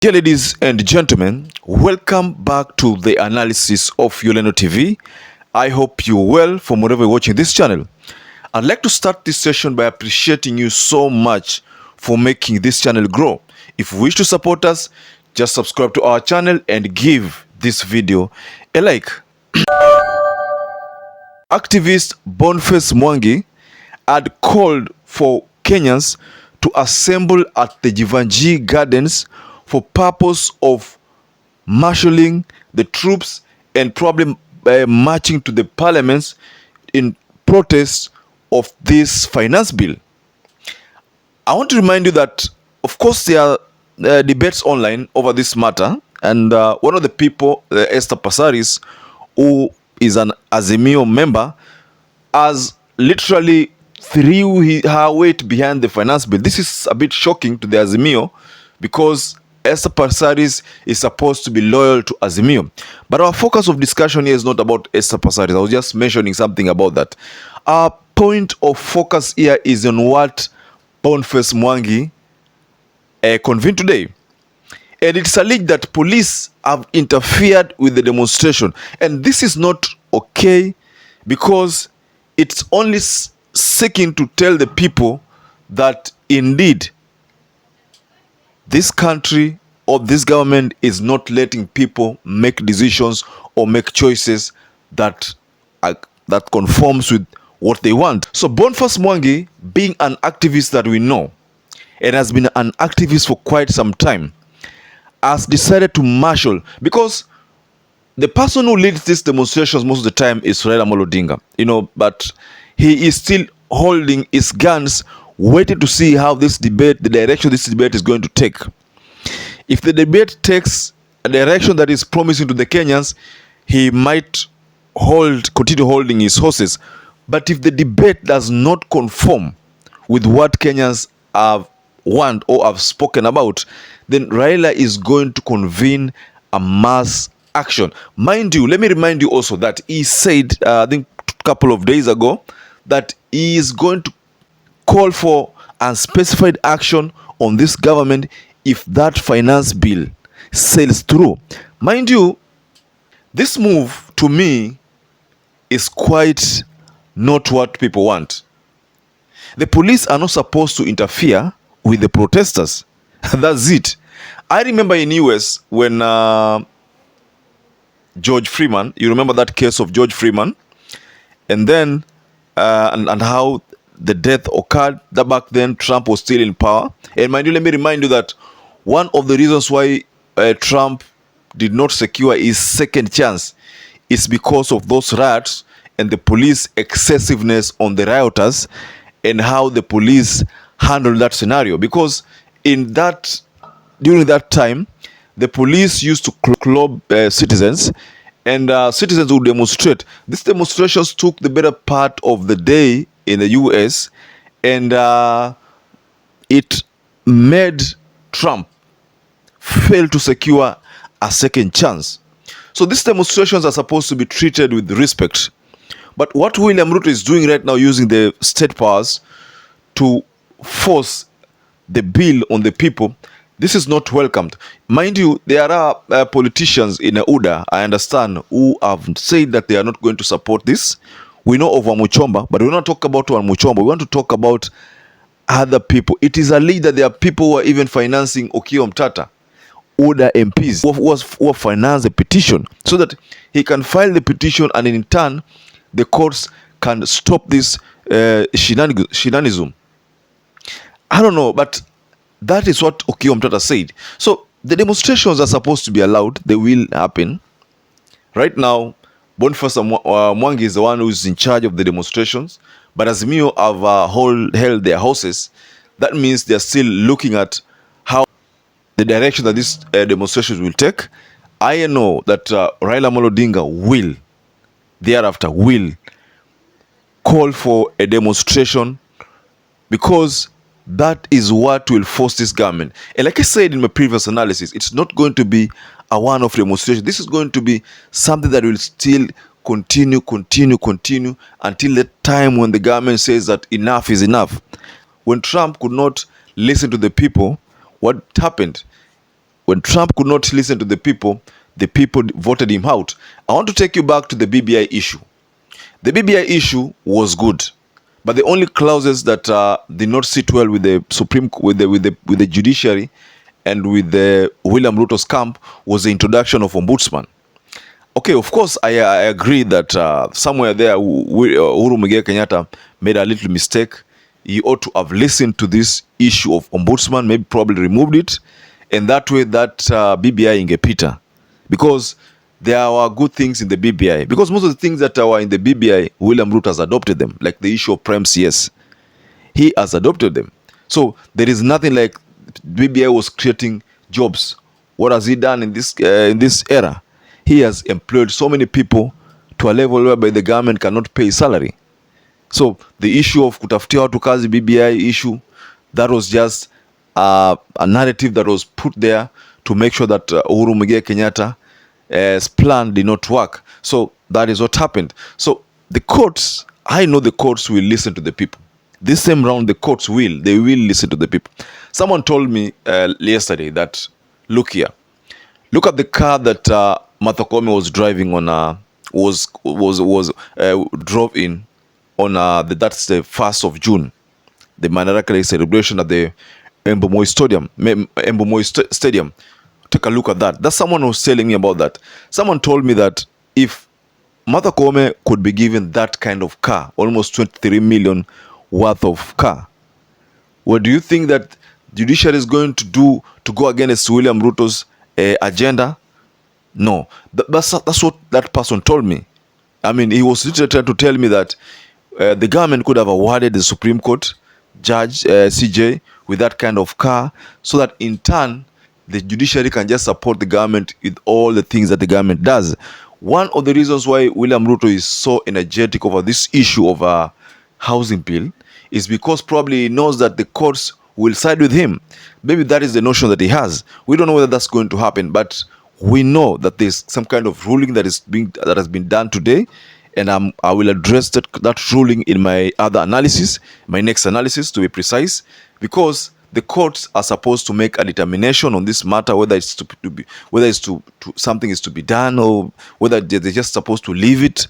Dear ladies and gentlemen, welcome back to the analysis of YOLENO TV. I hope you're well from wherever you're watching this channel. I'd like to start this session by appreciating you so much for making this channel grow. If you wish to support us, just subscribe to our channel and give this video a like. Activist BONFACE MWANGI had called for Kenyans to assemble at the Jivanjii Gardens for purpose of marshalling the troops and probably marching to the parliaments in protest of this finance bill. I want to remind you that, of course, there are debates online over this matter, and one of the people, Esther Passaris, who is an Azimio member, has literally threw her weight behind the finance bill. This is a bit shocking to the Azimio because Esther Passaris is supposed to be loyal to Azimio. But our focus of discussion here is not about Esther Passaris. I was just mentioning something about that. Our point of focus here is on what BONFACE MWANGI convened today. And it's alleged that police have interfered with the demonstration. And this is not okay because it's only seeking to tell the people that indeed this country or this government is not letting people make decisions or make choices that conforms with what they want. So BONFACE MWANGI, being an activist that we know and has been an activist for quite some time, has decided to marshal, because the person who leads these demonstrations most of the time is Raila Odinga, but he is still holding his guns, waiting to see how the direction this debate is going to take. If the debate takes a direction that is promising to the Kenyans, he might continue holding his horses. But if the debate does not conform with what Kenyans want or have spoken about, then Raila is going to convene a mass action. Mind you, let me remind you also that he said, I think a couple of days ago, that he is going to call for unspecified action on this government if that finance bill sails through. Mind you, this move to me is quite not what people want. The police are not supposed to interfere with the protesters. That's it. I remember in US when George Freeman, you remember that case of George Freeman, and then and how the death occurred. That back then Trump was still in power. And mind you, let me remind you that one of the reasons why Trump did not secure his second chance is because of those riots and the police excessiveness on the rioters and how the police handled that scenario. Because during that time, the police used to club citizens, and citizens would demonstrate. These demonstrations took the better part of the day in the US, and it made Trump fail to secure a second chance. So these demonstrations are supposed to be treated with respect. But what William Ruto is doing right now, using the state powers to force the bill on the people, this is not welcomed. Mind you, there are politicians in UDA, I understand, who have said that they are not going to support this. We know of Wamuchomba, but we don't talk about Wamuchomba. We want to talk about other people. It is alleged that there are people who are even financing Okiya Mtata, UDA MPs, who finance the petition so that he can file the petition, and in turn, the courts can stop this shenaniganism. I don't know, but that is what Okiya Mtata said. So the demonstrations are supposed to be allowed. They will happen. Right now, BONFACE MWANGI is the one who is in charge of the demonstrations, but Azimio have held their horses. That means they are still looking at how the direction that these demonstrations will take. I know that Raila Odinga will thereafter call for a demonstration, because that is what will force this government. And like I said in my previous analysis, it's not going to be a one-off demonstration. This is going to be something that will still continue until the time when the government says that enough is enough. When Trump could not listen to the people, what happened? when Trump could not listen to the people voted him out. I want to take you back to the BBI issue. The BBI issue was good, but the only clauses that did not sit well with the with the judiciary and with the William Ruto's camp was the introduction of ombudsman. Okay, of course, I agree that somewhere there, Uhuru Muigai Kenyatta made a little mistake. He ought to have listened to this issue of ombudsman, maybe probably removed it, and that way that BBI ingepita. Because there are good things in the BBI. Because most of the things that are in the BBI, William Ruto has adopted them, like the issue of Prime CS. He has adopted them. So there is nothing like BBI was creating jobs. What has he done in this era? He has employed so many people to a level whereby the government cannot pay salary. So the issue of kutafutia watu kazi, BBI issue, that was just a narrative that was put there to make sure that Uhuru Muigai Kenyatta's plan did not work. So that is what happened. So the courts, I know the courts will listen to the people. This time round, the courts they will listen to the people. Someone told me yesterday that, look here, look at the car that Martha Koome was driving on, drove in on that's the 1st of June, the Madaraka celebration at the Mbomoi Stadium. Take a look at that. That's someone who was telling me about that. Someone told me that if Martha Koome could be given that kind of car, almost 23 million worth of car, what do you think that judiciary is going to do to go against William Ruto's agenda? No. That's what that person told me. I mean, he was literally trying to tell me that the government could have awarded the Supreme Court judge, CJ, with that kind of car, so that in turn, the judiciary can just support the government with all the things that the government does. One of the reasons why William Ruto is so energetic over this issue of a housing bill is because probably he knows that the courts will side with him. Maybe that is the notion that he has. We don't know whether that's going to happen, but we know that there's some kind of ruling that has been done today, and I will address that ruling in my other analysis, my next analysis to be precise, because the courts are supposed to make a determination on this matter, whether it's something is to be done, or whether they're just supposed to leave it.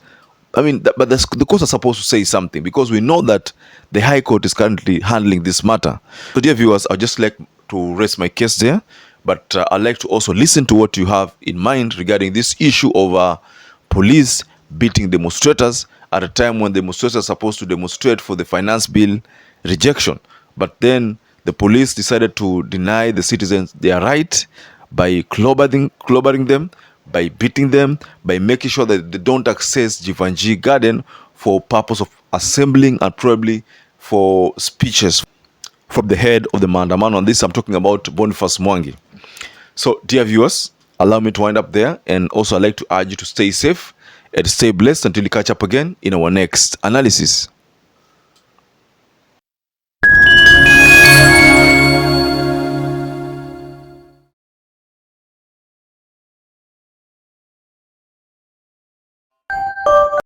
I mean, but the courts are supposed to say something, because we know that the High Court is currently handling this matter. So, dear viewers, I'd just like to rest my case there, but I'd like to also listen to what you have in mind regarding this issue of police beating demonstrators at a time when demonstrators are supposed to demonstrate for the finance bill rejection. But then the police decided to deny the citizens their right by clobbering them, by beating them, by making sure that they don't access Jivanji Garden for purpose of assembling and probably for speeches from the head of the Maandamano. On this, I'm talking about Boniface Mwangi. So, dear viewers, allow me to wind up there, and also I'd like to urge you to stay safe and stay blessed until we catch up again in our next analysis.